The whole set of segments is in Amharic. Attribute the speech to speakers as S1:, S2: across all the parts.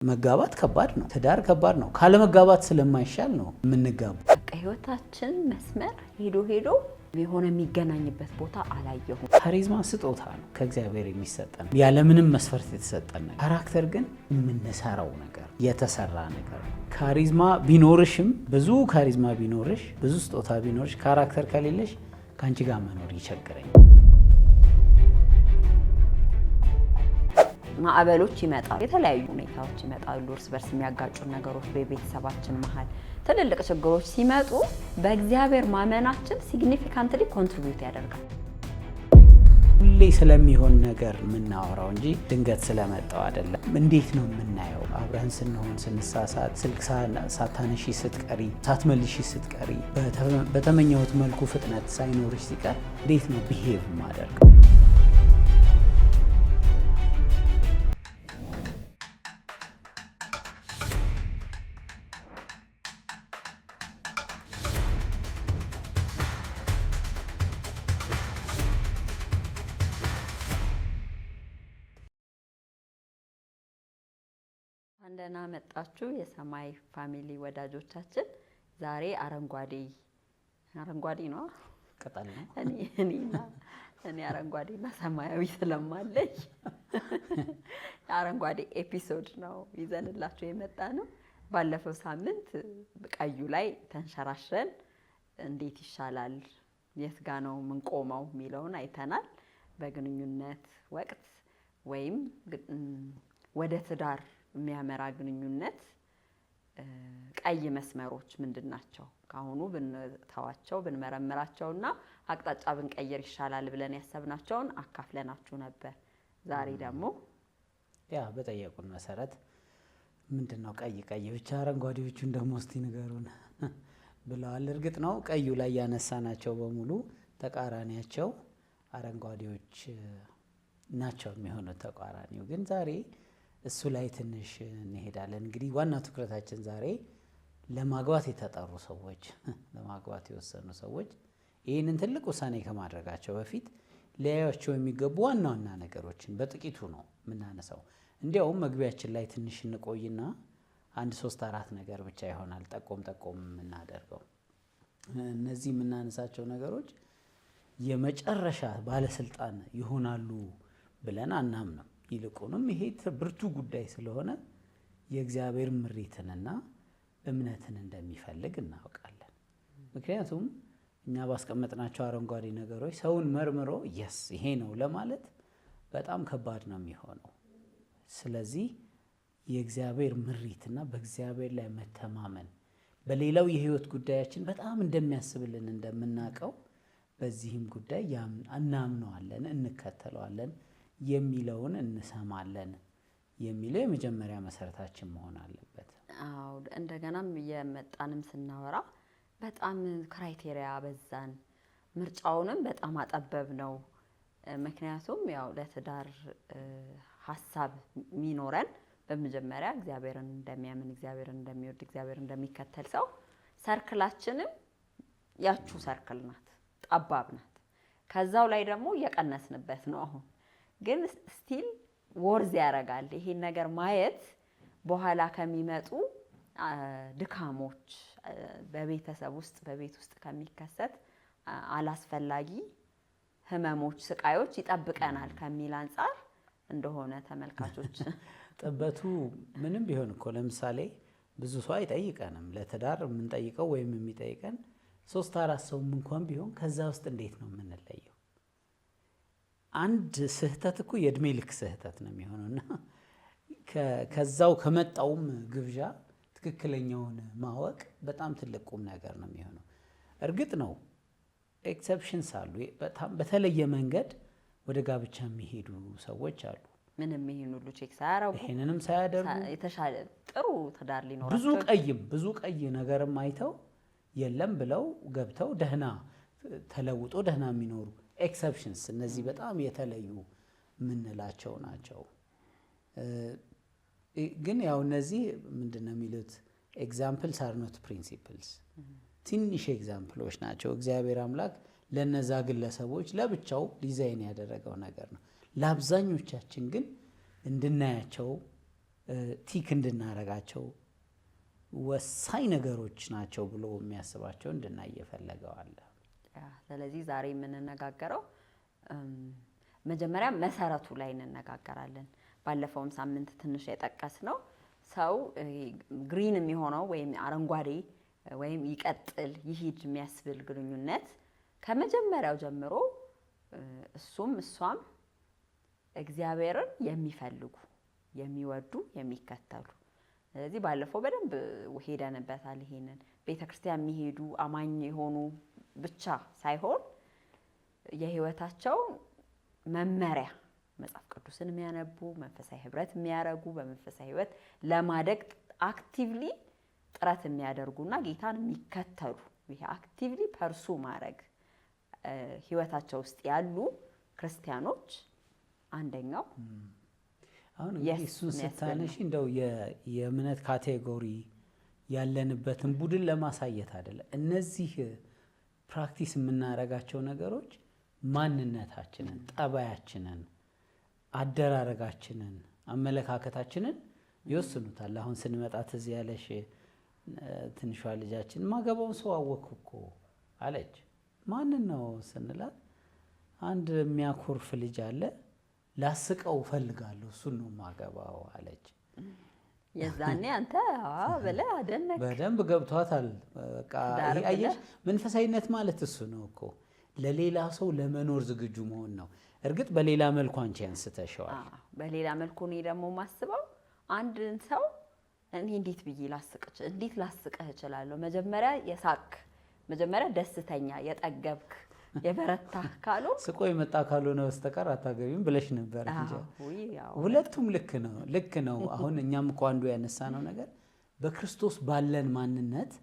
S1: መጋባት ከባድ ነው። ትዳር ከባድ ነው። ካለ መጋባት ስለማይሻል ነው የምንጋባው።
S2: በቃ ህይወታችን መስመር ሄዶ የሆነ የሚገናኝበት ቦታ አላየሁም።
S1: ካሪዝማ ስጦታ ነው ከእግዚአብሔር የሚሰጠን ያለ ምንም መስፈርት የተሰጠን ነገር። ካራክተር ግን የምንሰራው ነገር የተሰራ ነገር ነው። ካሪዝማ ቢኖርሽም ብዙ ካሪዝማ ቢኖርሽ ብዙ ስጦታ ቢኖርሽ ካራክተር ከሌለሽ ካንቺ ጋር መኖር ይቸግረኝ።
S2: ማዕበሎች ይመጣሉ፣ የተለያዩ ሁኔታዎች ይመጣሉ፣ እርስ በርስ የሚያጋጩ ነገሮች በቤተሰባችን መሃል ትልልቅ ችግሮች ሲመጡ በእግዚአብሔር ማመናችን ሲግኒፊካንትሊ ኮንትሪቢዩት ያደርጋል።
S1: ሁሌ ስለሚሆን ነገር የምናወራው እንጂ ድንገት ስለመጣው አይደለም። እንዴት ነው የምናየው? አብረን ስንሆን ስንሳሳት፣ ስልክ ሳታነሺ ስትቀሪ፣ ሳትመልሺ ስትቀሪ፣ በተመኘሁት መልኩ ፍጥነት ሳይኖርሽ ሲቀር እንዴት ነው ቢሄቭ ማደርገው?
S2: እንደና መጣችሁ የሰማይ ፋሚሊ ወዳጆቻችን። ዛሬ አረንጓዴ ነው
S1: ቅጠል ነው።
S2: እኔ አረንጓዴና ሰማያዊ ስለማለኝ አረንጓዴ ኤፒሶድ ነው ይዘንላችሁ የመጣ ነው። ባለፈው ሳምንት ቀዩ ላይ ተንሸራሽረን እንዴት ይሻላል የት ጋ ነው ምን ቆመው የሚለውን አይተናል። በግንኙነት ወቅት ወይም ወደ ትዳር የሚያመራ ግንኙነት ቀይ መስመሮች ምንድናቸው? ካሁኑ ብንተዋቸው ብንመረምራቸውና አቅጣጫ ብንቀይር ይሻላል ብለን ያሰብናቸውን አካፍለናችሁ ነበር። ዛሬ ደግሞ
S1: በጠየቁን መሰረት ምንድነው ቀይ ብቻ አረንጓዴዎቹን ደግሞ እስቲ ንገሩን ብለዋል። እርግጥ ነው ቀዩ ላይ ያነሳናቸው በሙሉ ተቃራኒያቸው አረንጓዴዎች ናቸው የሚሆኑት። ተቃራኒው ግን ዛሬ እሱ ላይ ትንሽ እንሄዳለን። እንግዲህ ዋና ትኩረታችን ዛሬ ለማግባት የተጠሩ ሰዎች፣ ለማግባት የወሰኑ ሰዎች ይህንን ትልቅ ውሳኔ ከማድረጋቸው በፊት ሊያዩዋቸው የሚገቡ ዋና ዋና ነገሮችን በጥቂቱ ነው የምናነሳው። እንዲያውም መግቢያችን ላይ ትንሽ እንቆይና 1 3 4 ነገር ብቻ ይሆናል ጠቆም የምናደርገው። እነዚህ የምናነሳቸው ነገሮች የመጨረሻ ባለስልጣን ይሆናሉ ብለን አናምንም። ይልቁንም ይሄ ብርቱ ጉዳይ ስለሆነ የእግዚአብሔር ምሪትንና እምነትን እንደሚፈልግ እናውቃለን። ምክንያቱም እኛ ባስቀመጥናቸው አረንጓዴ ነገሮች ሰውን መርምሮ ይሄ ነው ለማለት በጣም ከባድ ነው የሚሆነው። ስለዚህ የእግዚአብሔር ምሪትና በእግዚአብሔር ላይ መተማመን በሌላው የህይወት ጉዳያችን በጣም እንደሚያስብልን እንደምናውቀው በዚህም ጉዳይ እናምነዋለን፣ እንከተለዋለን፣ የሚለውን እንሰማለን የሚለው የመጀመሪያ መሰረታችን መሆን አለበት።
S2: አዎ፣ እንደገናም የመጣንም ስናወራ በጣም ክራይቴሪያ በዛን፣ ምርጫውንም በጣም አጠበብ ነው። ምክንያቱም ያው ለትዳር ሐሳብ የሚኖረን በመጀመሪያ እግዚአብሔርን እንደሚያምን፣ እግዚአብሔርን እንደሚወድ፣ እግዚአብሔርን እንደሚከተል ሰው ሰርክላችንም ያቹ ሰርክል ናት፣ ጠባብ ናት። ከዛው ላይ ደግሞ እየቀነስንበት ነው አሁን ግን ስቲል ወርዝ ያደርጋል። ይሄን ነገር ማየት በኋላ ከሚመጡ ድካሞች በቤተሰብ ውስጥ በቤት ውስጥ ከሚከሰት አላስፈላጊ ህመሞች፣ ስቃዮች ይጠብቀናል ከሚል አንፃር እንደሆነ ተመልካቾች
S1: ጥበቱ ምንም ቢሆን እኮ ለምሳሌ ብዙ ሰው አይጠይቀንም ለትዳር የምንጠይቀው ወይም የሚጠይቀን 3 4 ሰው እንኳን ቢሆን ከዛ ውስጥ እንዴት ነው የምንለየው? አንድ ስህተት እኮ የእድሜ ልክ ስህተት ነው የሚሆነውና ከዛው ከመጣውም ግብዣ ትክክለኛውን ማወቅ በጣም ትልቅ ቁም ነገር ነው የሚሆነው። እርግጥ ነው ኤክሰፕሽንስ አሉ። በጣም በተለየ መንገድ ወደ ጋብቻ የሚሄዱ ሰዎች አሉ።
S2: ምንም ይሄን ሁሉ ቼክ ሳያረጉ
S1: ይሄንንም ሳያደርጉ
S2: የተሻለ ጥሩ ትዳር ሊኖራቸው
S1: ብዙ ቀይ ነገርም አይተው የለም ብለው ገብተው ደህና ተለውጦ ደህና የሚኖሩ ኤክሰፕሽንስ፣ እነዚህ በጣም የተለዩ የምንላቸው ናቸው። ግን ያው እነዚህ ምንድነው የሚሉት ኤግዛምፕልስ አር ኖት ፕሪንሲፕልስ፣ ትንሽ ኤግዛምፕሎች ናቸው። እግዚአብሔር አምላክ ለነዛ ግለሰቦች ለብቻው ዲዛይን ያደረገው ነገር ነው። ለአብዛኞቻችን ግን እንድናያቸው ቲክ እንድናረጋቸው ወሳኝ ነገሮች ናቸው ብሎ የሚያስባቸው እንድናይ የፈለገዋል።
S2: ስለዚህ ዛሬ የምንነጋገረው መጀመሪያ መሰረቱ ላይ እንነጋገራለን። ባለፈውም ሳምንት ትንሽ የጠቀስ ነው ሰው ግሪን የሚሆነው ወይም አረንጓዴ ወይም ይቀጥል ይሂድ የሚያስብል ግንኙነት ከመጀመሪያው ጀምሮ እሱም እሷም እግዚአብሔርን የሚፈልጉ የሚወዱ የሚከተሉ። ስለዚህ ባለፈው በደንብ ሄደንበታል። ይሄንን ቤተክርስቲያን የሚሄዱ አማኝ የሆኑ ብቻ ሳይሆን የህይወታቸው መመሪያ መጽሐፍ ቅዱስን የሚያነቡ መንፈሳዊ ህብረት የሚያረጉ በመንፈሳዊ ህይወት ለማደግ አክቲቭሊ ጥረት የሚያደርጉና ጌታን የሚከተሉ ይሄ አክቲቭሊ ፐርሱ ማድረግ ህይወታቸው ውስጥ ያሉ ክርስቲያኖች አንደኛው።
S1: አሁን እንግዲህ እሱን ስታነሺ እንደው የእምነት ካቴጎሪ ያለንበትን ቡድን ለማሳየት አይደለም። እነዚህ ፕራክቲስ የምናረጋቸው ነገሮች ማንነታችንን፣ ጠባያችንን፣ አደራረጋችንን፣ አመለካከታችንን ይወስኑታል። አሁን ስንመጣ ትዝ ያለሽ ትንሿ ልጃችን ማገባውን ሰው አወቅኩ እኮ አለች። ማንን ነው ስንላት አንድ የሚያኮርፍ ልጅ አለ ላስቀው ፈልጋለሁ እሱን ነው ማገባው አለች።
S2: የዛኔ አንተ ብለህ አደነቅ።
S1: በደንብ ገብቷታል። በቃ አየሽ መንፈሳዊነት ማለት እሱ ነው እኮ ለሌላ ሰው ለመኖር ዝግጁ መሆን ነው። እርግጥ በሌላ መልኩ አንቺ አንስተሽዋል።
S2: በሌላ መልኩ እኔ ደግሞ ማስበው አንድን ሰው እኔ እንዴት ብዬ እንዴት ላስቅህ እችላለሁ? መጀመሪያ ደስተኛ የጠገብክ የበረታ ካሉ
S1: ስቆ የመጣ ካልሆነ በስተቀር አታገቢም ብለሽ ነበር እንጂ ሁለቱም ልክ ነው። አሁን እኛም እኮ አንዱ ያነሳነው ነገር በክርስቶስ ባለን ማንነት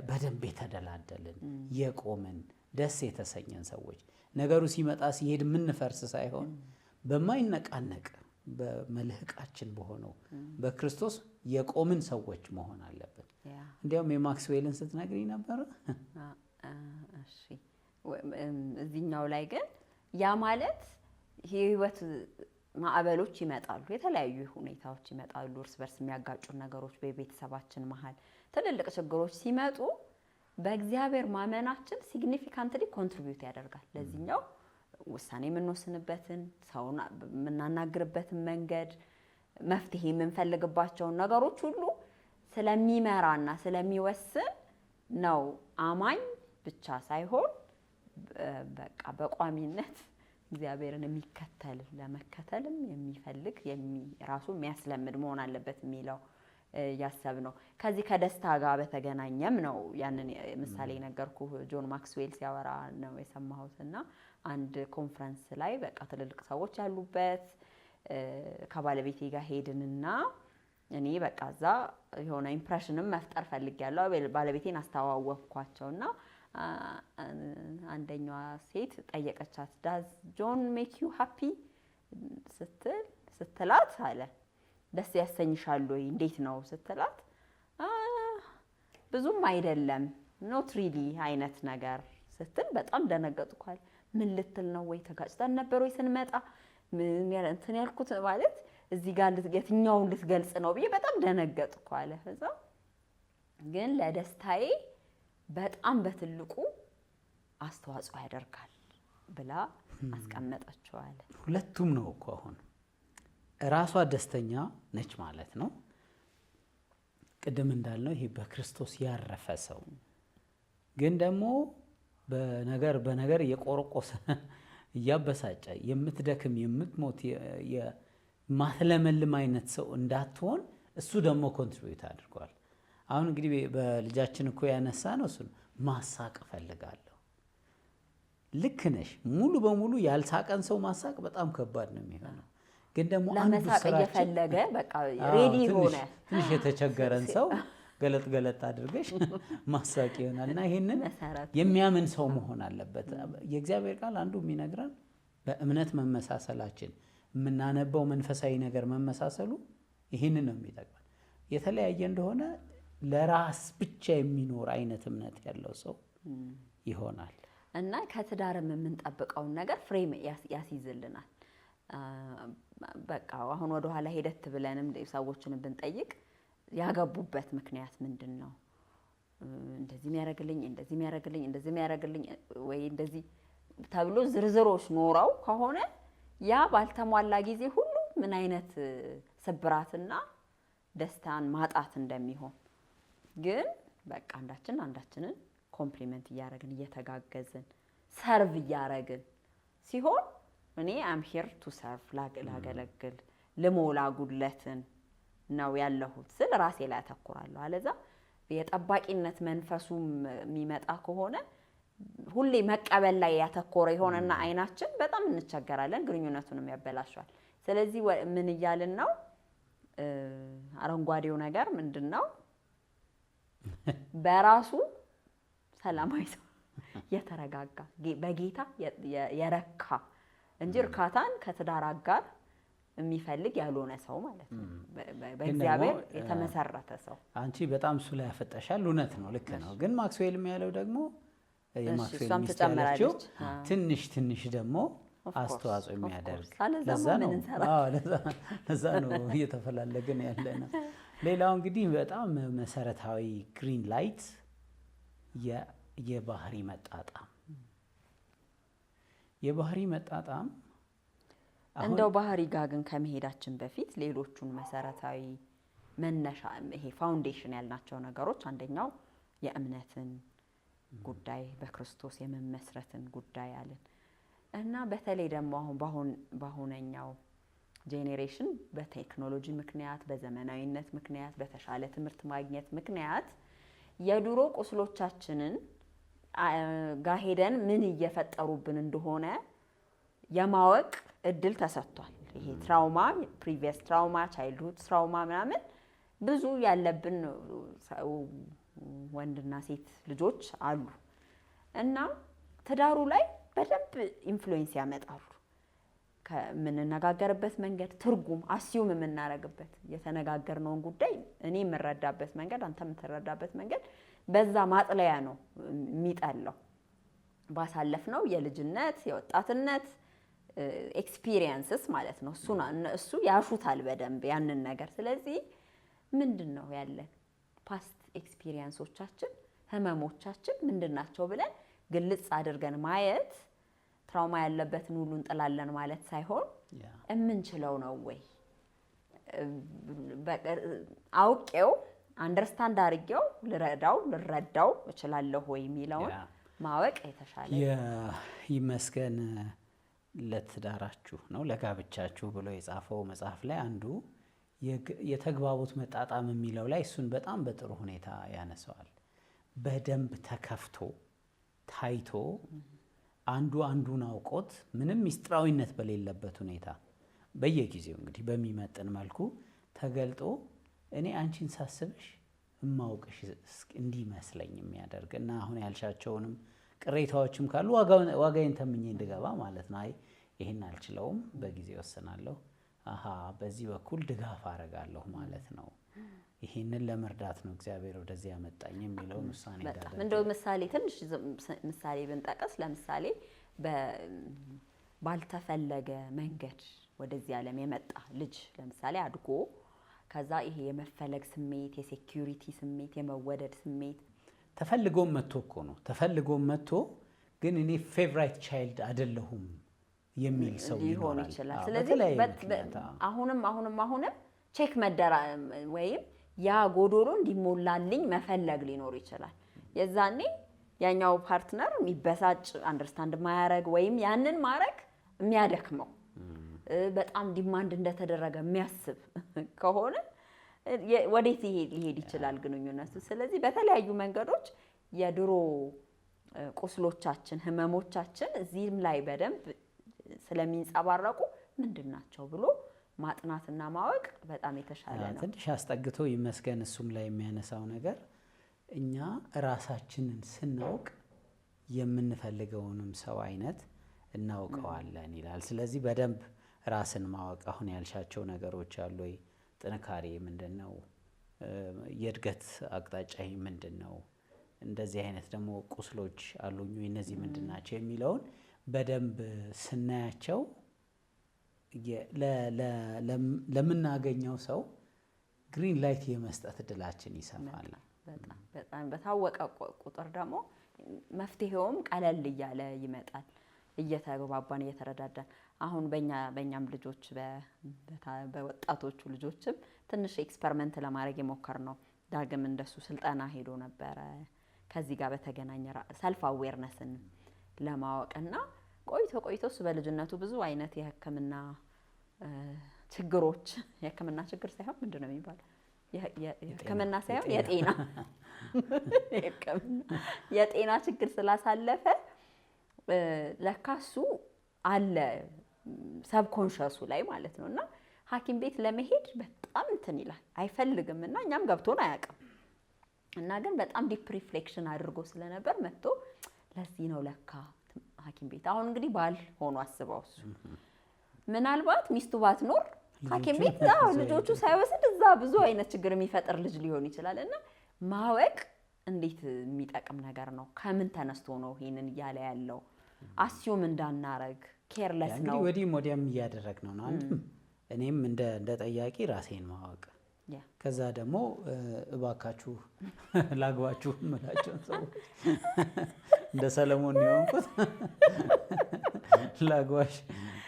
S1: በደንብ የተደላደልን የቆምን ደስ የተሰኘን ሰዎች ነገሩ ሲመጣ ሲሄድ የምንፈርስ ሳይሆን በማይነቃነቅ በመልህቃችን በሆነው በክርስቶስ የቆምን ሰዎች መሆን አለብን። እንዲያውም የማክስዌልን ስትነግሪኝ ነበር።
S2: እሺ እዚህኛው ላይ ግን ያ ማለት የህይወት ማዕበሎች ይመጣሉ፣ የተለያዩ ሁኔታዎች ይመጣሉ፣ እርስ በርስ የሚያጋጩ ነገሮች በቤተሰባችን መሀል ትልልቅ ችግሮች ሲመጡ በእግዚአብሔር ማመናችን ሲግኒፊካንትሊ ኮንትሪቢዩት ያደርጋል። ለዚህኛው ውሳኔ የምንወስንበትን ሰውን የምናናግርበትን መንገድ መፍትሄ የምንፈልግባቸውን ነገሮች ሁሉ ስለሚመራና ስለሚወስን ነው። አማኝ ብቻ ሳይሆን በቃ በቋሚነት እግዚአብሔርን የሚከተል ለመከተልም የሚፈልግ ራሱ የሚያስለምድ መሆን አለበት የሚለው ያሰብነው። ከዚህ ከደስታ ጋር በተገናኘም ነው ያንን ምሳሌ ነገርኩ። ጆን ማክስዌል ሲያወራ ነው የሰማሁትና አንድ ኮንፈረንስ ላይ በቃ ትልልቅ ሰዎች ያሉበት ከባለቤቴ ጋር ሄድንና እኔ በቃ እዛ የሆነ ኢምፕሬሽንም መፍጠር ፈልጊያለሁ። ባለቤቴን አስተዋወቅኳቸውና አንደኛዋ ሴት ጠየቀቻት ዳዝ ጆን ሜክ ዩ ሃፒ ስትላት አለ ደስ ያሰኝሻል ወይ እንዴት ነው ስትላት ብዙም አይደለም ኖት ሪሊ አይነት ነገር ስትል በጣም ደነገጥኳል። ምን ልትል ነው? ወይ ተጋጭተን ነበር ወይ ስንመጣ ምን እንትን ያልኩት ማለት እዚህ ጋር የትኛውን ልትገልጽ ነው ብዬ በጣም ደነገጥኩ አለ። ከዛ ግን ለደስታዬ በጣም በትልቁ አስተዋጽኦ ያደርጋል ብላ አስቀመጠችው አለ።
S1: ሁለቱም ነው እኮ አሁን ራሷ ደስተኛ ነች ማለት ነው። ቅድም እንዳልነው ይሄ በክርስቶስ ያረፈ ሰው ግን ደግሞ በነገር እየቆረቆሰ እያበሳጨ የምትደክም የምትሞት የማትለመልም አይነት ሰው እንዳትሆን እሱ ደግሞ ኮንትሪቢዩት አድርጓል። አሁን እንግዲህ በልጃችን እኮ ያነሳ ነው እሱ ማሳቅ እፈልጋለሁ። ልክ ነሽ። ሙሉ በሙሉ ያልሳቀን ሰው ማሳቅ በጣም ከባድ ነው የሚሆነው። ግን ደግሞ አንዱ ስራችን
S2: የፈለገ በቃ ሬዲ ሆነ
S1: ትንሽ የተቸገረን ሰው ገለጥ አድርገሽ ማሳቅ ይሆናልና ይሄንን የሚያምን ሰው መሆን አለበት። የእግዚአብሔር ቃል አንዱ የሚነግረን በእምነት መመሳሰላችን የምናነበው መንፈሳዊ ነገር መመሳሰሉ ይሄንን ነው የሚጠቅመን። የተለያየ እንደሆነ ለራስ ብቻ የሚኖር አይነት እምነት ያለው ሰው ይሆናል እና
S2: ከትዳርም የምንጠብቀውን ነገር ፍሬም ያስይዝልናል። በቃ አሁን ወደ ኋላ ሄደት ብለንም ሰዎችን ብንጠይቅ ያገቡበት ምክንያት ምንድን ነው? እንደዚህ የሚያደርግልኝ ወይ እንደዚህ ተብሎ ዝርዝሮች ኖረው ከሆነ ያ ባልተሟላ ጊዜ ሁሉ ምን አይነት ስብራትና ደስታን ማጣት እንደሚሆን ግን በቃ አንዳችንን ኮምፕሊመንት እያደረግን እየተጋገዝን ሰርቭ እያደረግን ሲሆን እኔ አም ሂር ቱ ሰርቭ ላገለግል ልሞላ ጉድለትን ነው ያለሁት ስል ራሴ ላይ አተኩራለሁ። አለዛ የጠባቂነት መንፈሱም የሚመጣ ከሆነ ሁሌ መቀበል ላይ ያተኮረ የሆነና አይናችን በጣም እንቸገራለን፣ ግንኙነቱንም ያበላሻል። ስለዚህ ምን እያልን ነው? አረንጓዴው ነገር ምንድነው? በራሱ ሰላማዊ ሰው የተረጋጋ በጌታ የረካ እንጂ እርካታን ከትዳር አጋር የሚፈልግ ያልሆነ ሰው ማለት ነው። በእግዚአብሔር የተመሰረተ ሰው። አንቺ
S1: በጣም እሱ ላይ ያፈጠሻል። እውነት ነው፣ ልክ ነው። ግን ማክስዌልም ያለው ደግሞ
S2: የማክስዌል ሚስት ያለችው
S1: ትንሽ ደግሞ አስተዋጽኦ የሚያደርግ ለዛ ነው እየተፈላለግን ያለ ነው። ሌላው እንግዲህ በጣም መሰረታዊ ግሪን ላይት የባህሪ መጣጣም
S2: እንደው ባህሪ ጋር ግን ከመሄዳችን በፊት ሌሎቹን መሰረታዊ መነሻ ይሄ ፋውንዴሽን ያልናቸው ነገሮች አንደኛው የእምነትን ጉዳይ በክርስቶስ የመመስረትን ጉዳይ አለን እና በተለይ ደግሞ አሁን በአሁነኛው ጄኔሬሽን በቴክኖሎጂ ምክንያት በዘመናዊነት ምክንያት በተሻለ ትምህርት ማግኘት ምክንያት የድሮ ቁስሎቻችንን ጋር ሄደን ምን እየፈጠሩብን እንደሆነ የማወቅ እድል ተሰጥቷል። ይሄ ትራውማ ፕሪቪየስ ትራውማ ቻይልድሁድ ትራውማ ምናምን ብዙ ያለብን ወንድና ሴት ልጆች አሉ እና ትዳሩ ላይ በደንብ ኢንፍሉዌንስ ያመጣሉ። ከምንነጋገርበት መንገድ ትርጉም አስዩም የምናደርግበት የተነጋገርነውን ጉዳይ እኔ የምረዳበት መንገድ አንተ የምትረዳበት መንገድ በዛ ማጥለያ ነው የሚጠላው። ባሳለፍነው የልጅነት የወጣትነት ኤክስፒሪየንስስ ማለት ነው። እሱ ያሹታል በደንብ ያንን ነገር። ስለዚህ ምንድን ነው ያለን ፓስት ኤክስፒሪየንሶቻችን ህመሞቻችን ምንድን ናቸው ብለን ግልጽ አድርገን ማየት ትራውማ ያለበትን ሁሉ እንጥላለን ማለት ሳይሆን የምንችለው ነው ወይ አውቄው አንደርስታንድ አድርጌው ልረዳው እችላለሁ ወይ የሚለውን ማወቅ የተሻለ
S1: ይመስገን። ለትዳራችሁ ነው ለጋብቻችሁ ብሎ የጻፈው መጽሐፍ ላይ አንዱ የተግባቦት መጣጣም የሚለው ላይ እሱን በጣም በጥሩ ሁኔታ ያነሳዋል። በደንብ ተከፍቶ ታይቶ አንዱ አንዱን አውቆት ምንም ሚስጥራዊነት በሌለበት ሁኔታ በየጊዜው እንግዲህ በሚመጥን መልኩ ተገልጦ እኔ አንቺን ሳስብሽ እማውቅሽ እንዲመስለኝ የሚያደርግ እና አሁን ያልሻቸውንም ቅሬታዎችም ካሉ ዋጋዬን ተምኜ እንድገባ ማለት ነው። አይ ይሄን አልችለውም፣ በጊዜ ወስናለሁ፣ በዚህ በኩል ድጋፍ አደርጋለሁ ማለት ነው። ይሄንን ለመርዳት ነው እግዚአብሔር ወደዚህ ያመጣኝ የሚለውን ውሳኔ እንዳለ
S2: እንደው ትንሽ ምሳሌ ብንጠቅስ ለምሳሌ ባልተፈለገ መንገድ ወደዚህ ዓለም የመጣ ልጅ ለምሳሌ አድጎ ከዛ ይሄ የመፈለግ ስሜት፣ የሴኩሪቲ ስሜት፣ የመወደድ ስሜት
S1: ተፈልጎም መጥቶ እኮ ነው ተፈልጎም መጥቶ ግን እኔ ፌቨራይት ቻይልድ አይደለሁም የሚል ሰው ሊሆን
S2: ይችላል። ስለዚህ አሁንም ቼክ መደራ ወይም ያ ጎዶሎ እንዲሞላልኝ መፈለግ ሊኖር ይችላል። የዛኔ ያኛው ፓርትነር የሚበሳጭ አንደርስታንድ ማያረግ ወይም ያንን ማረግ የሚያደክመው በጣም ዲማንድ እንደተደረገ የሚያስብ ከሆነ ወዴት ሊሄድ ይችላል ግንኙነቱ? ስለዚህ በተለያዩ መንገዶች የድሮ ቁስሎቻችን ህመሞቻችን እዚህም ላይ በደንብ ስለሚንጸባረቁ ምንድናቸው ብሎ ማጥናትና ማወቅ በጣም የተሻለ ነው።
S1: ትንሽ አስጠግቶ ይመስገን እሱም ላይ የሚያነሳው ነገር እኛ ራሳችንን ስናውቅ የምንፈልገውንም ሰው አይነት እናውቀዋለን ይላል። ስለዚህ በደንብ ራስን ማወቅ አሁን ያልሻቸው ነገሮች አሉ ወይ? ጥንካሬ ምንድነው? የእድገት አቅጣጫ ምንድነው? እንደዚህ አይነት ደግሞ ቁስሎች አሉኝ እነዚህ ምንድናቸው የሚለውን በደንብ ስናያቸው ለምናገኘው ሰው ግሪን ላይት የመስጠት እድላችን ይሰፋል።
S2: በጣም በታወቀ ቁጥር ደግሞ መፍትሄውም ቀለል እያለ ይመጣል። እየተግባባን እየተረዳዳን አሁን በእኛም ልጆች በወጣቶቹ ልጆችም ትንሽ ኤክስፐሪመንት ለማድረግ የሞከርነው ዳግም እንደሱ ስልጠና ሄዶ ነበረ ከዚህ ጋር በተገናኘ ሰልፍ አዌርነስን ለማወቅና ቆይቶ እሱ በልጅነቱ ብዙ አይነት የሕክምና ችግሮች የሕክምና ችግር ሳይሆን ምንድን ነው የሚባለው የሕክምና ሳይሆን የጤና ችግር ስላሳለፈ ለካሱ አለ ሰብኮንሸሱ ላይ ማለት ነው። እና ሐኪም ቤት ለመሄድ በጣም እንትን ይላል አይፈልግም እና እኛም ገብቶን አያውቅም። እና ግን በጣም ዲፕ ሪፍሌክሽን አድርጎ ስለነበር መጥቶ ለዚህ ነው ለካ ሐኪም ቤት አሁን እንግዲህ ባል ሆኖ አስበው እሱ ምናልባት ሚስቱ ባትኖር ሐኪም ቤት ልጆቹ ሳይወስድ እዛ ብዙ አይነት ችግር የሚፈጥር ልጅ ሊሆን ይችላል። እና ማወቅ እንዴት የሚጠቅም ነገር ነው። ከምን ተነስቶ ነው ይሄንን እያለ ያለው አስዩም እንዳናረግ ኬርለስ ነው
S1: እንግዲህ ወዲህም ወዲያም እያደረግነው ነው። አንድም እኔም እንደ ጠያቂ ራሴን ማወቅ ከዛ ደግሞ እባካችሁ ላግባችሁ እምላቸውን ሰዎች እንደ ሰለሞን የሆንኩት ላግባሽ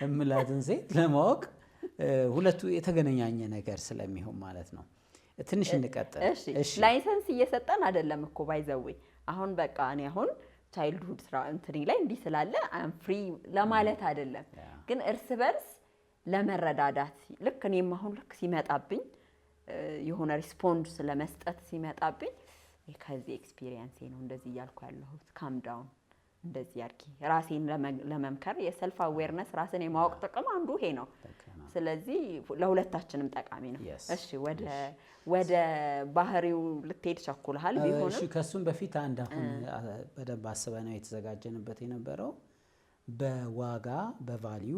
S1: እምላትን ሴት ለማወቅ ሁለቱ የተገናኘ ነገር ስለሚሆን ማለት ነው። ትንሽ እንቀጥል።
S2: እሺ ላይሰንስ እየሰጠን አይደለም እኮ ባይዘዌ አሁን በቃ እኔ አሁን ቻይልድሁድ ስራ እንትሪ ላይ እንዲህ ስላለ አም ፍሪ ለማለት አይደለም፣ ግን እርስ በርስ ለመረዳዳት ልክ እኔም አሁን ልክ ሲመጣብኝ የሆነ ሪስፖንድ ስለመስጠት ሲመጣብኝ ከዚህ ኤክስፒሪየንስ ነው እንደዚህ እያልኩ ያለሁት ካም ዳውን እንደዚህ ያርኪ ራሴን ለመምከር የሰልፍ አዌርነስ ራስን የማወቅ ጥቅም አንዱ ይሄ ነው። ስለዚህ ለሁለታችንም ጠቃሚ ነው። እሺ ወደ ባህሪው ልትሄድ ቸኩልሃል ቢሆንም
S1: እሺ ከሱም በፊት አንድ አሁን በደንብ አስበነው የተዘጋጀንበት የነበረው በዋጋ በቫልዩ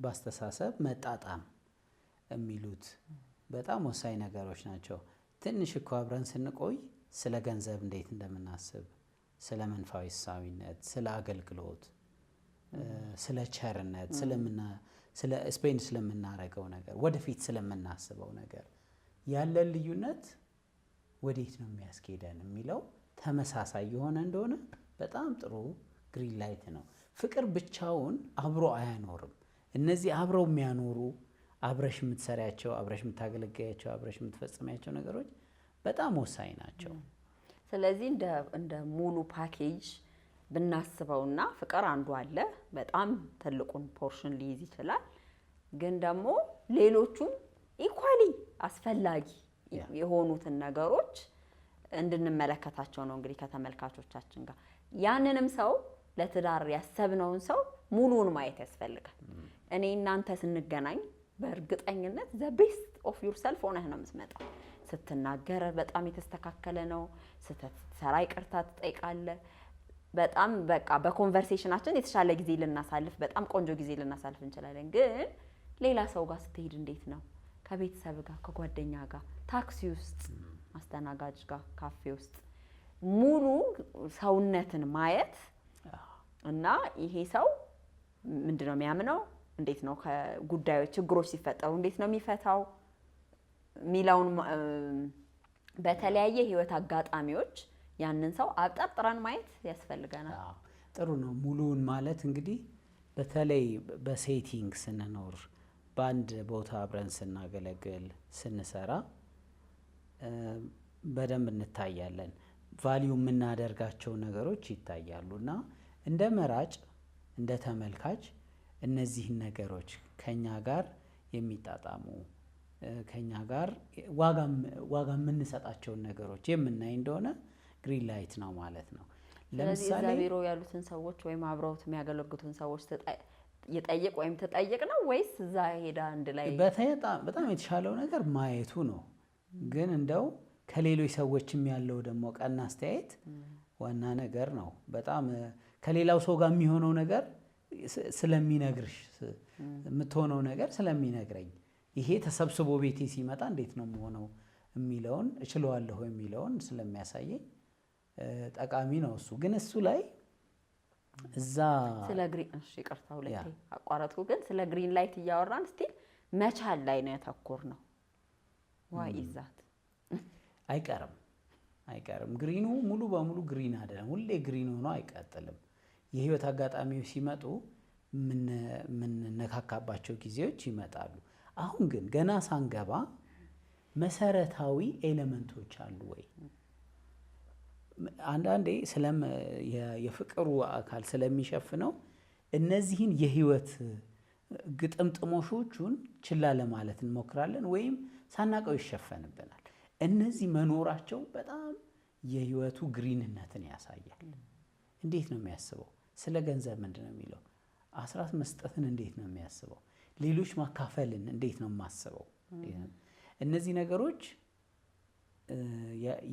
S1: በአስተሳሰብ መጣጣም የሚሉት በጣም ወሳኝ ነገሮች ናቸው። ትንሽ እኮ አብረን ስንቆይ ስለ ገንዘብ እንዴት እንደምናስብ፣ ስለ መንፈሳዊ እሳቢነት፣ ስለ አገልግሎት፣ ስለ ቸርነት፣ ስለ ስፔንድ ስለምናረገው ነገር፣ ወደፊት ስለምናስበው ነገር ያለን ልዩነት ወዴት ነው የሚያስኬደን የሚለው ተመሳሳይ የሆነ እንደሆነ በጣም ጥሩ ግሪን ላይት ነው። ፍቅር ብቻውን አብሮ አያኖርም። እነዚህ አብረው የሚያኖሩ አብረሽ የምትሰሪያቸው፣ አብረሽ የምታገለግያቸው፣ አብረሽ የምትፈጽሚያቸው ነገሮች በጣም ወሳኝ ናቸው።
S2: ስለዚህ እንደ ሙሉ ፓኬጅ ብናስበውና ፍቅር አንዱ አለ በጣም ትልቁን ፖርሽን ሊይዝ ይችላል። ግን ደግሞ ሌሎቹም ኢኳሊ አስፈላጊ የሆኑትን ነገሮች እንድንመለከታቸው ነው እንግዲህ ከተመልካቾቻችን ጋር ያንንም ሰው ለትዳር ያሰብነውን ሰው ሙሉውን ማየት ያስፈልጋል። እኔ እናንተ ስንገናኝ በእርግጠኝነት ዘ ቤስት ኦፍ ዩርሰልፍ ሆነህ ነው የምትመጣው። ስትናገር በጣም የተስተካከለ ነው። ስትሰራ ይቅርታ ትጠይቃለህ። በጣም በቃ በኮንቨርሴሽናችን የተሻለ ጊዜ ልናሳልፍ በጣም ቆንጆ ጊዜ ልናሳልፍ እንችላለን። ግን ሌላ ሰው ጋር ስትሄድ እንዴት ነው? ከቤተሰብ ጋር፣ ከጓደኛ ጋር፣ ታክሲ ውስጥ፣ አስተናጋጅ ጋር፣ ካፌ ውስጥ ሙሉ ሰውነትን ማየት እና ይሄ ሰው ምንድነው የሚያምነው፣ እንዴት ነው ከጉዳዮች ችግሮች ሲፈጠሩ እንዴት ነው የሚፈታው ሚላውን በተለያየ ህይወት አጋጣሚዎች ያንን ሰው አጣጥራን ማየት ያስፈልገናል።
S1: ጥሩ ነው። ሙሉውን ማለት እንግዲህ በተለይ በሴቲንግ ስንኖር በአንድ ቦታ አብረን ስናገለግል ስንሰራ በደንብ እንታያለን። ቫልዩ የምናደርጋቸው ነገሮች ይታያሉ እና እንደ መራጭ እንደ ተመልካች እነዚህን ነገሮች ከኛ ጋር የሚጣጣሙ ከኛ ጋር ዋጋ የምንሰጣቸውን ነገሮች የምናይ እንደሆነ ግሪን ላይት ነው ማለት ነው።
S2: ለምሳሌ ቢሮ ያሉትን ሰዎች ወይም አብረውት የሚያገለግሉትን ሰዎች ይጠይቅ ወይም ተጠይቅ ነው ወይስ እዛ ሄዳ አንድ ላይ
S1: በጣም የተሻለው ነገር ማየቱ ነው። ግን እንደው ከሌሎች ሰዎችም ያለው ደግሞ ቀና አስተያየት ዋና ነገር ነው። በጣም ከሌላው ሰው ጋር የሚሆነው ነገር ስለሚነግርሽ የምትሆነው ነገር ስለሚነግረኝ ይሄ ተሰብስቦ ቤቴ ሲመጣ እንዴት ነው የምሆነው የሚለውን እችለዋለሁ የሚለውን ስለሚያሳየኝ ጠቃሚ ነው እሱ። ግን እሱ ላይ እዛ
S2: ስለ ግሪን እሺ፣ ይቅርታ ሁለቴ አቋረጥኩ። ግን ስለ ግሪን ላይት እያወራን ስቲል መቻል ላይ ነው ያተኮር ነው። ዋይ ኢዛት
S1: አይቀርም። ግሪኑ ሙሉ በሙሉ ግሪን አይደለም። ሁሌ ግሪን ሆኖ አይቀጥልም። የህይወት አጋጣሚዎች ሲመጡ የምንነካካባቸው ጊዜዎች ይመጣሉ። አሁን ግን ገና ሳንገባ መሰረታዊ ኤሌመንቶች አሉ ወይ? አንዳንዴ የፍቅሩ አካል ስለሚሸፍነው እነዚህን የህይወት ግጥምጥሞሾቹን ችላ ለማለት እንሞክራለን፣ ወይም ሳናቀው ይሸፈንብናል። እነዚህ መኖራቸው በጣም የህይወቱ ግሪንነትን ያሳያል። እንዴት ነው የሚያስበው? ስለ ገንዘብ ምንድን ነው የሚለው? አስራት መስጠትን እንዴት ነው የሚያስበው? ሌሎች ማካፈልን እንዴት ነው የማስበው? እነዚህ ነገሮች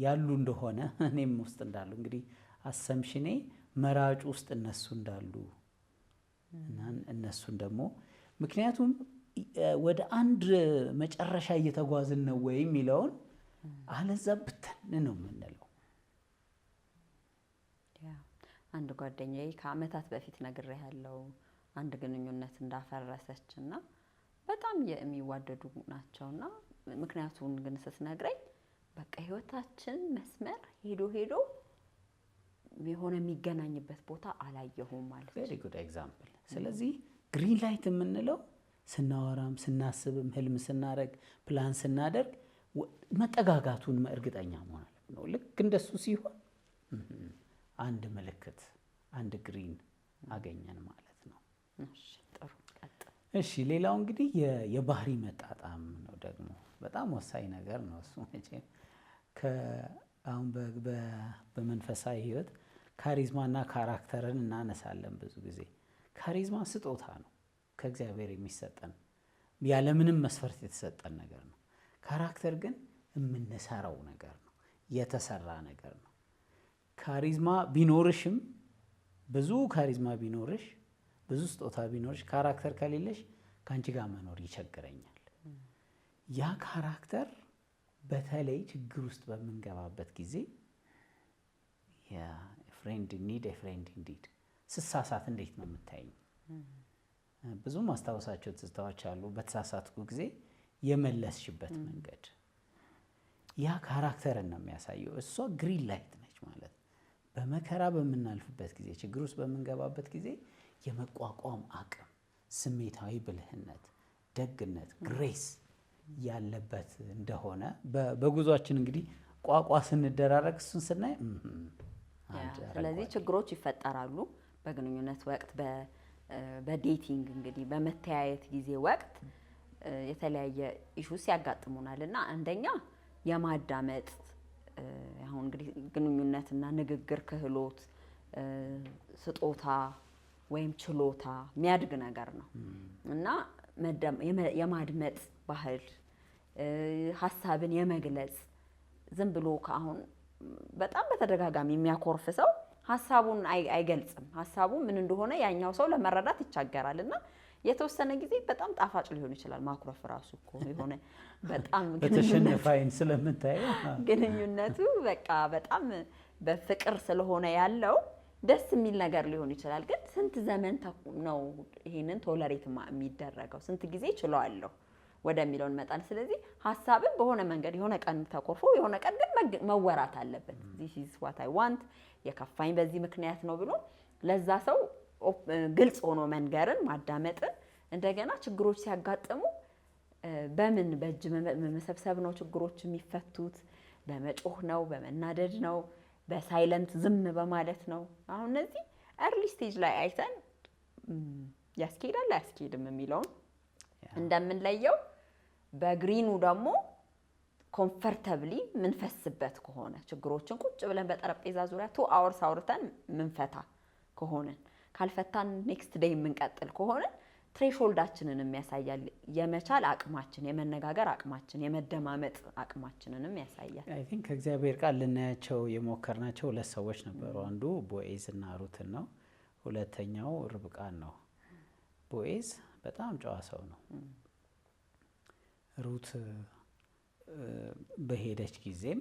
S1: ያሉ እንደሆነ እኔም ውስጥ እንዳሉ እንግዲህ አሰምሽኔ መራጩ ውስጥ እነሱ እንዳሉ እና እነሱን ደግሞ ምክንያቱም ወደ አንድ መጨረሻ እየተጓዝን ነው ወይ የሚለውን አለዛ ብትን ነው የምንለው።
S2: አንድ ጓደኛዬ ከአመታት በፊት ነግሬያለሁ አንድ ግንኙነት እንዳፈረሰች እና በጣም የሚዋደዱ ናቸውና ምክንያቱን ግን ስትነግረኝ በቃ ህይወታችን መስመር ሄዶ የሆነ የሚገናኝበት ቦታ አላየሁም ማለት ነው።
S1: ቬሪ ጉድ ኤግዛምፕል። ስለዚህ ግሪን ላይት የምንለው ስናወራም ስናስብም ህልም ስናደርግ ፕላን ስናደርግ መጠጋጋቱን እርግጠኛ መሆን አለብን ነው። ልክ እንደሱ ሲሆን አንድ ምልክት አንድ ግሪን አገኘን ማለት ነው።
S2: እሺ ጥሩ ቀጥል።
S1: እሺ ሌላው እንግዲህ የባህሪ መጣጣም ነው። ደግሞ በጣም ወሳኝ ነገር ነው እሱ። መቼም አሁን በመንፈሳዊ ህይወት ካሪዝማና ካራክተርን እናነሳለን ብዙ ጊዜ። ካሪዝማ ስጦታ ነው፣ ከእግዚአብሔር የሚሰጠን ያለምንም መስፈርት የተሰጠን ነገር ነው። ካራክተር ግን የምንሰራው ነገር ነው፣ የተሰራ ነገር ነው። ካሪዝማ ቢኖርሽም ብዙ ካሪዝማ ቢኖርሽ ብዙ ስጦታ ቢኖርሽ ካራክተር ከሌለሽ ከአንቺ ጋር መኖር ይቸግረኛል። ያ ካራክተር በተለይ ችግር ውስጥ በምንገባበት ጊዜ ፍሬንድ ኒድ ፍሬንድ ኢንዲድ ስሳሳት እንዴት ነው የምታይኝ? ብዙ ማስታወሳቸው ትዝታዎች አሉ። በተሳሳትኩ ጊዜ የመለስሽበት መንገድ ያ ካራክተርን ነው የሚያሳየው። እሷ ግሪን ላይት ነች ማለት ነው። በመከራ በምናልፍበት ጊዜ ችግር ውስጥ በምንገባበት ጊዜ የመቋቋም አቅም፣ ስሜታዊ ብልህነት፣ ደግነት፣ ግሬስ ያለበት እንደሆነ በጉዟችን እንግዲህ ቋቋ ስንደራረግ እሱን ስናይ
S2: ስለዚህ ችግሮች ይፈጠራሉ በግንኙነት ወቅት በዴቲንግ እንግዲህ በመተያየት ጊዜ ወቅት የተለያየ ኢሹስ ያጋጥሙናል እና አንደኛ የማዳመጥ አሁን እንግዲህ ግንኙነትና ንግግር ክህሎት ስጦታ ወይም ችሎታ የሚያድግ ነገር ነው እና የማድመጥ ባህል ሀሳብን የመግለጽ ዝም ብሎ ከአሁን በጣም በተደጋጋሚ የሚያኮርፍ ሰው ሀሳቡን አይገልጽም። ሀሳቡ ምን እንደሆነ ያኛው ሰው ለመረዳት ይቻገራል እና የተወሰነ ጊዜ በጣም ጣፋጭ ሊሆን ይችላል። ማኩረፍ ራሱ እኮ የሆነ በጣም
S1: በተሸነፋይን ስለምታየው
S2: ግንኙነቱ በቃ በጣም በፍቅር ስለሆነ ያለው ደስ የሚል ነገር ሊሆን ይችላል። ግን ስንት ዘመን ነው ይሄንን ቶለሬት የሚደረገው? ስንት ጊዜ ችለዋለሁ ወደሚለው እንመጣለን። ስለዚህ ሀሳብን በሆነ መንገድ የሆነ ቀን ተቆርፎ የሆነ ቀን ግን መወራት አለበት። this is what I want የከፋኝ በዚህ ምክንያት ነው ብሎ ለዛ ሰው ግልጽ ሆኖ መንገርን ማዳመጥን እንደገና ችግሮች ሲያጋጥሙ በምን በእጅ መሰብሰብ ነው ችግሮች የሚፈቱት? በመጮህ ነው? በመናደድ ነው? በሳይለንት ዝም በማለት ነው? አሁን እነዚህ early stage ላይ አይተን ያስኬዳል አያስኬድም የሚለውን እንደምንለየው በግሪኑ ደግሞ ኮምፈርታብሊ ምንፈስበት ከሆነ ችግሮችን ቁጭ ብለን በጠረጴዛ ዙሪያ 2 hours አውርተን ምንፈታ ከሆነ ካልፈታን ኔክስት ዴይ የምንቀጥል ከሆነ ትሬሾልዳችንን የሚያሳያል። የመቻል አቅማችን፣ የመነጋገር አቅማችን፣ የመደማመጥ አቅማችንንም ያሳያል።
S1: አይ ቲንክ ከእግዚአብሔር ቃል ልናያቸው የሞከርናቸው 2 ሰዎች ነበሩ። አንዱ ቦዔዝ እና ሩትን ነው። ሁለተኛው ርብቃን ነው። ቦዔዝ በጣም ጨዋ ሰው ነው። ሩት በሄደች ጊዜም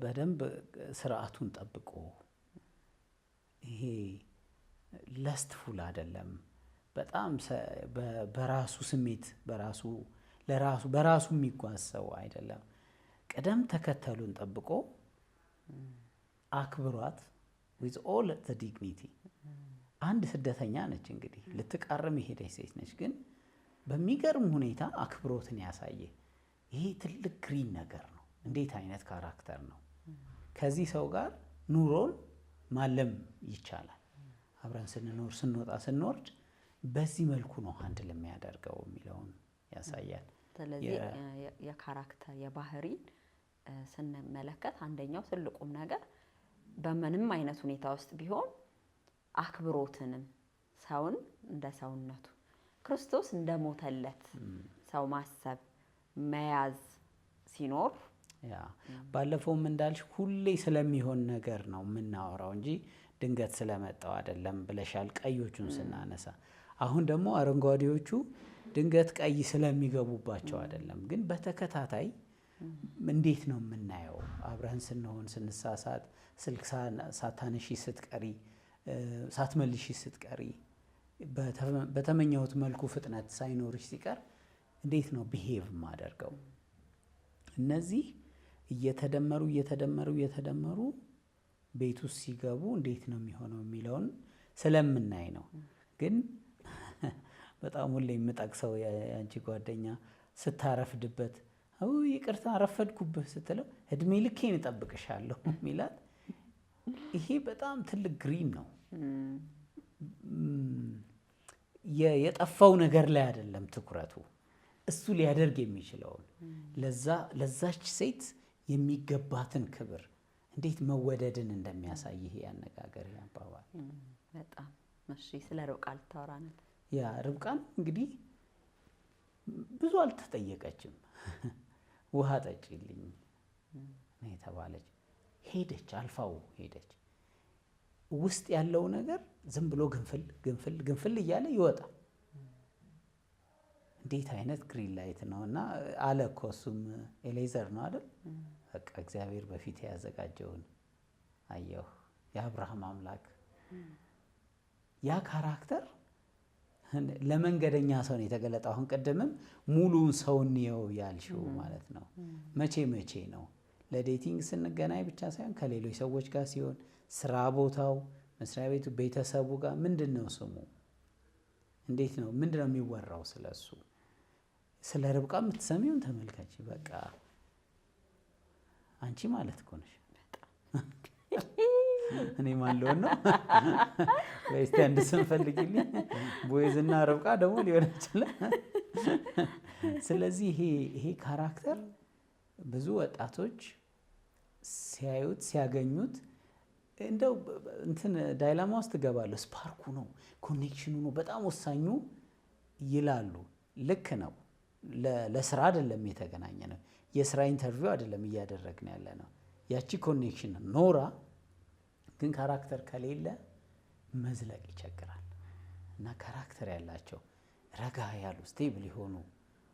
S1: በደንብ ስርዓቱን ጠብቆ ይሄ ለስትፉል አይደለም። በጣም በራሱ ስሜት በራሱ የሚጓዝ ሰው አይደለም። ቅደም ተከተሉን ጠብቆ አክብሯት with all the dignity። አንድ ስደተኛ ነች እንግዲህ ልትቃርም የሄደች ሴት ነች፣ ግን በሚገርም ሁኔታ አክብሮትን ያሳየ ይሄ ትልቅ ግሪን ነገር ነው። እንዴት አይነት ካራክተር ነው! ከዚህ ሰው ጋር ኑሮን ማለም ይቻላል። አብረን ስንኖር ስንወጣ ስንወርድ በዚህ መልኩ ነው ሃንድል የሚያደርገው የሚለውን ያሳያል።
S2: ስለዚህ የካራክተር የባህሪን ስንመለከት አንደኛው ትልቁም ነገር በምንም አይነት ሁኔታ ውስጥ ቢሆን አክብሮትንም ሰውን እንደ ሰውነቱ ክርስቶስ እንደሞተለት ሰው ማሰብ መያዝ ሲኖር
S1: ባለፈውም እንዳልሽ ሁሌ ስለሚሆን ነገር ነው የምናወራው እንጂ ድንገት ስለመጣው አይደለም ብለሻል። ቀዮቹን ስናነሳ አሁን ደግሞ አረንጓዴዎቹ ድንገት ቀይ ስለሚገቡባቸው አይደለም፣ ግን በተከታታይ እንዴት ነው የምናየው? አብረን ስንሆን ስንሳሳት፣ ስልክ ሳታነሺ ስትቀሪ፣ ሳትመልሺ ስትቀሪ፣ በተመኘሁት መልኩ ፍጥነት ሳይኖርሽ ሲቀር እንዴት ነው ቢሄቭ ማደርገው? እነዚህ እየተደመሩ ቤት ውስጥ ሲገቡ እንዴት ነው የሚሆነው የሚለውን ስለምናይ ነው። ግን በጣም ሁሌ የምጠቅሰው የአንቺ ጓደኛ ስታረፍድበት ይቅርታ አረፈድኩብህ ስትለው እድሜ ልኬን እጠብቅሻለሁ የሚላት ይሄ በጣም ትልቅ ግሪን ነው። የጠፋው ነገር ላይ አይደለም ትኩረቱ፣ እሱ ሊያደርግ የሚችለውን ለዛች ሴት የሚገባትን ክብር እንዴት መወደድን እንደሚያሳይ ይሄ ያነጋገር ያባባል።
S2: በጣም እሺ። ስለ ርብቃ ልታወራ ነው?
S1: ያ ርብቃን እንግዲህ ብዙ አልተጠየቀችም። ውሃ ጠጪልኝ ነው የተባለች። ሄደች፣ አልፋው ሄደች። ውስጥ ያለው ነገር ዝም ብሎ ግንፍል እያለ ይወጣል። እንዴት አይነት ግሪን ላይት ነው! እና አለ እኮ እሱም ኤሌዘር ነው አይደል? በቃ እግዚአብሔር በፊት ያዘጋጀውን አየሁ፣ የአብርሃም አምላክ። ያ ካራክተር ለመንገደኛ ሰው ነው የተገለጠው። አሁን ቅድምም ሙሉውን ሰው እንየው ያልሽው ማለት ነው። መቼ ነው? ለዴቲንግ ስንገናኝ ብቻ ሳይሆን ከሌሎች ሰዎች ጋር ሲሆን፣ ስራ ቦታው፣ መስሪያ ቤቱ፣ ቤተሰቡ ጋር ምንድን ነው ስሙ? እንዴት ነው? ምንድን ነው የሚወራው ስለሱ? ስለ ርብቃ የምትሰሚውን ተመልካች። በቃ አንቺ ማለት እኮ ነሽ። እኔ ማለውን ነው ወይስ አንድ ስም ፈልጊልኝ? ቦይዝና ርብቃ ደግሞ ሊሆን ይችላል። ስለዚህ ይሄ ካራክተር ብዙ ወጣቶች ሲያዩት ሲያገኙት እንደው እንትን ዳይላማ ውስጥ ገባለሁ። ስፓርኩ ነው፣ ኮኔክሽኑ ነው በጣም ወሳኙ ይላሉ። ልክ ነው። ለስራ አይደለም የተገናኘ ነው። የስራ ኢንተርቪው አይደለም እያደረግን ያለ ነው። ያቺ ኮኔክሽን ኖራ ግን ካራክተር ከሌለ መዝለቅ ይቸግራል። እና ካራክተር ያላቸው ረጋ ያሉ ስቴብል የሆኑ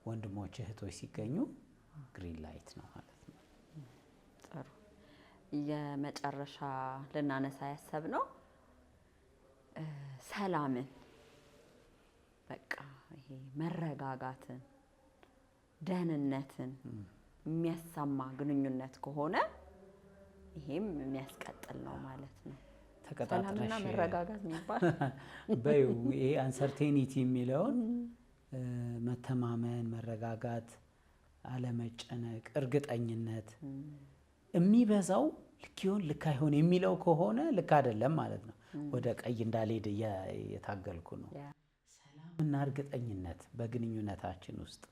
S1: ወንድሞች እህቶች ሲገኙ ግሪን ላይት ነው ማለት ነው።
S2: ጥሩ። የመጨረሻ ልናነሳ ያሰብነው ሰላምን፣ በቃ ይሄ መረጋጋትን፣ ደህንነትን የሚያሰማ ግንኙነት ከሆነ ይሄም የሚያስቀጥል ነው ማለት ነው። ሰላምና መረጋጋት የሚባል
S1: በይው። ይሄ አንሰርቴኒቲ የሚለውን መተማመን፣ መረጋጋት፣ አለመጨነቅ፣ እርግጠኝነት የሚበዛው ልክ ይሆን ልክ አይሆን የሚለው ከሆነ ልክ አይደለም ማለት ነው። ወደ ቀይ እንዳልሄድ የታገልኩ ነው። ሰላምና እርግጠኝነት በግንኙነታችን ውስጥ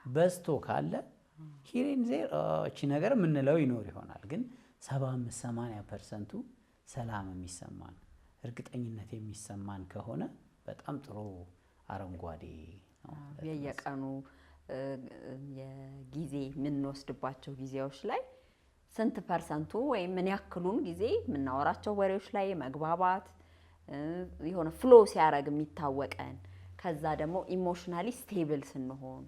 S1: በዝቶ ካለ ሂሬን ዜር እቺ ነገር የምንለው ይኖር ይሆናል። ግን 75-80% ሰላም የሚሰማን እርግጠኝነት የሚሰማን ከሆነ በጣም ጥሩ አረንጓዴ ነው።
S2: የየቀኑ የጊዜ የምንወስድባቸው ጊዜዎች ላይ ስንት ፐርሰንቱ ወይም ምን ያክሉን ጊዜ የምናወራቸው ወሬዎች ላይ መግባባት የሆነ ፍሎ ሲያደርግ የሚታወቀን፣ ከዛ ደግሞ ኢሞሽናሊ ስቴብል ስንሆን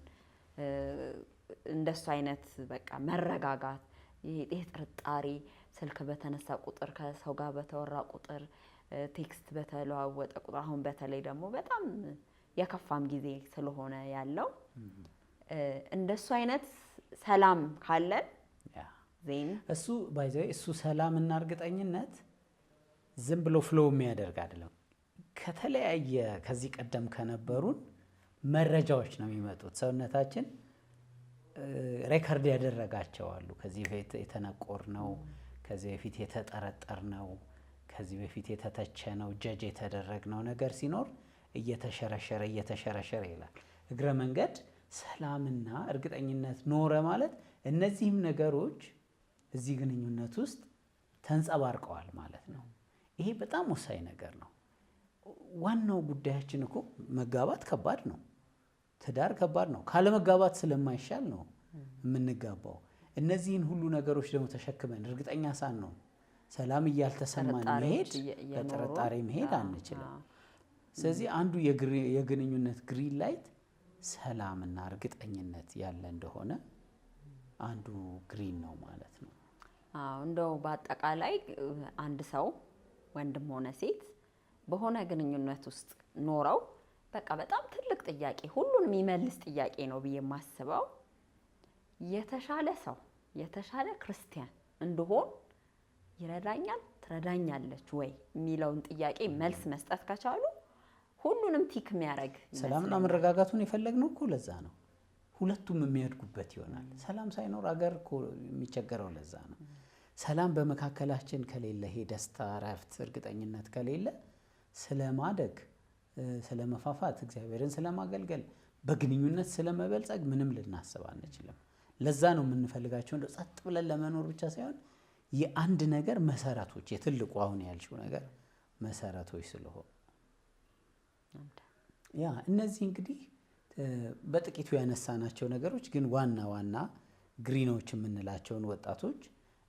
S2: እንደሱ አይነት በቃ መረጋጋት፣ ይሄ ጥርጣሬ ስልክ በተነሳ ቁጥር ከሰው ጋር በተወራ ቁጥር ቴክስት በተለዋወጠ ቁጥር አሁን በተለይ ደግሞ በጣም የከፋም ጊዜ ስለሆነ ያለው እንደሱ አይነት ሰላም ካለን ዜን
S1: እሱ ባይዘይ እሱ ሰላምና እርግጠኝነት ዝም ብሎ ፍሎው የሚያደርግ አይደለም። ከተለያየ ከዚህ ቀደም ከነበሩን መረጃዎች ነው የሚመጡት። ሰውነታችን ሬከርድ ያደረጋቸው አሉ። ከዚህ በፊት የተነቆርነው፣ ከዚህ በፊት የተጠረጠርነው፣ ከዚህ በፊት የተተቸነው፣ ጀጅ የተደረግነው ነገር ሲኖር እየተሸረሸረ ይላል። እግረ መንገድ ሰላምና እርግጠኝነት ኖረ ማለት እነዚህም ነገሮች እዚህ ግንኙነት ውስጥ ተንጸባርቀዋል ማለት ነው። ይሄ በጣም ወሳኝ ነገር ነው። ዋናው ጉዳያችን እኮ መጋባት ከባድ ነው፣ ትዳር ከባድ ነው። ካለመጋባት ስለማይሻል ነው የምንጋባው። እነዚህን ሁሉ ነገሮች ደግሞ ተሸክመን እርግጠኛ ሳንሆን ሰላም እያልተሰማን መሄድ፣ በጥርጣሬ መሄድ አንችልም። ስለዚህ አንዱ የግንኙነት ግሪን ላይት ሰላምና እርግጠኝነት ያለ እንደሆነ አንዱ ግሪን ነው ማለት ነው።
S2: እንደው በአጠቃላይ አንድ ሰው ወንድም ሆነ ሴት በሆነ ግንኙነት ውስጥ ኖረው በቃ በጣም ትልቅ ጥያቄ፣ ሁሉን የሚመልስ ጥያቄ ነው ብዬ የማስበው የተሻለ ሰው የተሻለ ክርስቲያን እንድሆን ይረዳኛል፣ ትረዳኛለች ወይ የሚለውን ጥያቄ መልስ መስጠት ከቻሉ ሁሉንም ቲክ የሚያደርግ
S1: ሰላምና መረጋጋቱን የፈለግነው እኮ ለዛ ነው። ሁለቱም የሚያድጉበት ይሆናል። ሰላም ሳይኖር አገር እኮ የሚቸገረው ለዛ ነው። ሰላም በመካከላችን ከሌለ፣ ይሄ ደስታ፣ እረፍት፣ እርግጠኝነት ከሌለ ስለማደግ፣ ስለመፋፋት፣ እግዚአብሔርን ስለማገልገል፣ በግንኙነት ስለመበልጸግ ምንም ልናስብ አንችልም። ለዛ ነው የምንፈልጋቸው እንደው ጸጥ ብለን ለመኖር ብቻ ሳይሆን የአንድ ነገር መሰረቶች፣ የትልቁ አሁን ያልሽው ነገር መሰረቶች ስለሆኑ ያ እነዚህ እንግዲህ በጥቂቱ ያነሳናቸው ነገሮች ግን ዋና ዋና ግሪኖች የምንላቸውን ወጣቶች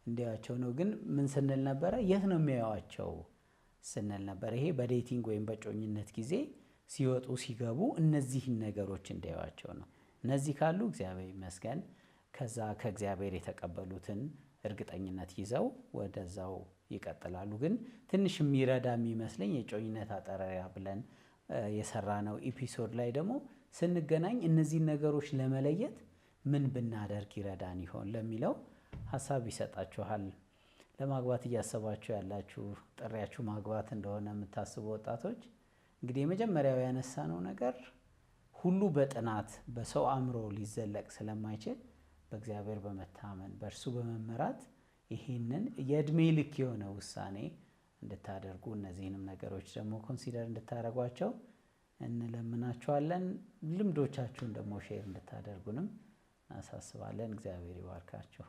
S1: እንዲያቸው ነው። ግን ምን ስንል ነበረ? የት ነው የሚያዩዋቸው ስንል ነበር። ይሄ በዴቲንግ ወይም በጮኝነት ጊዜ ሲወጡ ሲገቡ እነዚህን ነገሮች እንዲያዩዋቸው ነው። እነዚህ ካሉ እግዚአብሔር ይመስገን ከዛ ከእግዚአብሔር የተቀበሉትን እርግጠኝነት ይዘው ወደዛው ይቀጥላሉ። ግን ትንሽ የሚረዳ የሚመስለኝ የጮኝነት አጠራሪያ ብለን የሰራነው ኤፒሶድ ላይ ደግሞ ስንገናኝ እነዚህን ነገሮች ለመለየት ምን ብናደርግ ይረዳን ይሆን ለሚለው ሀሳብ ይሰጣችኋል። ለማግባት እያሰባችሁ ያላችሁ፣ ጥሪያችሁ ማግባት እንደሆነ የምታስቡ ወጣቶች እንግዲህ የመጀመሪያው ያነሳነው ነገር ሁሉ በጥናት በሰው አእምሮ ሊዘለቅ ስለማይችል በእግዚአብሔር በመታመን በእርሱ በመመራት ይህንን የእድሜ ልክ የሆነ ውሳኔ እንድታደርጉ እነዚህንም ነገሮች ደግሞ ኮንሲደር እንድታደርጓቸው እንለምናችኋለን። ልምዶቻችሁን ደግሞ ሼር እንድታደርጉንም እናሳስባለን። እግዚአብሔር ይባርካችሁ።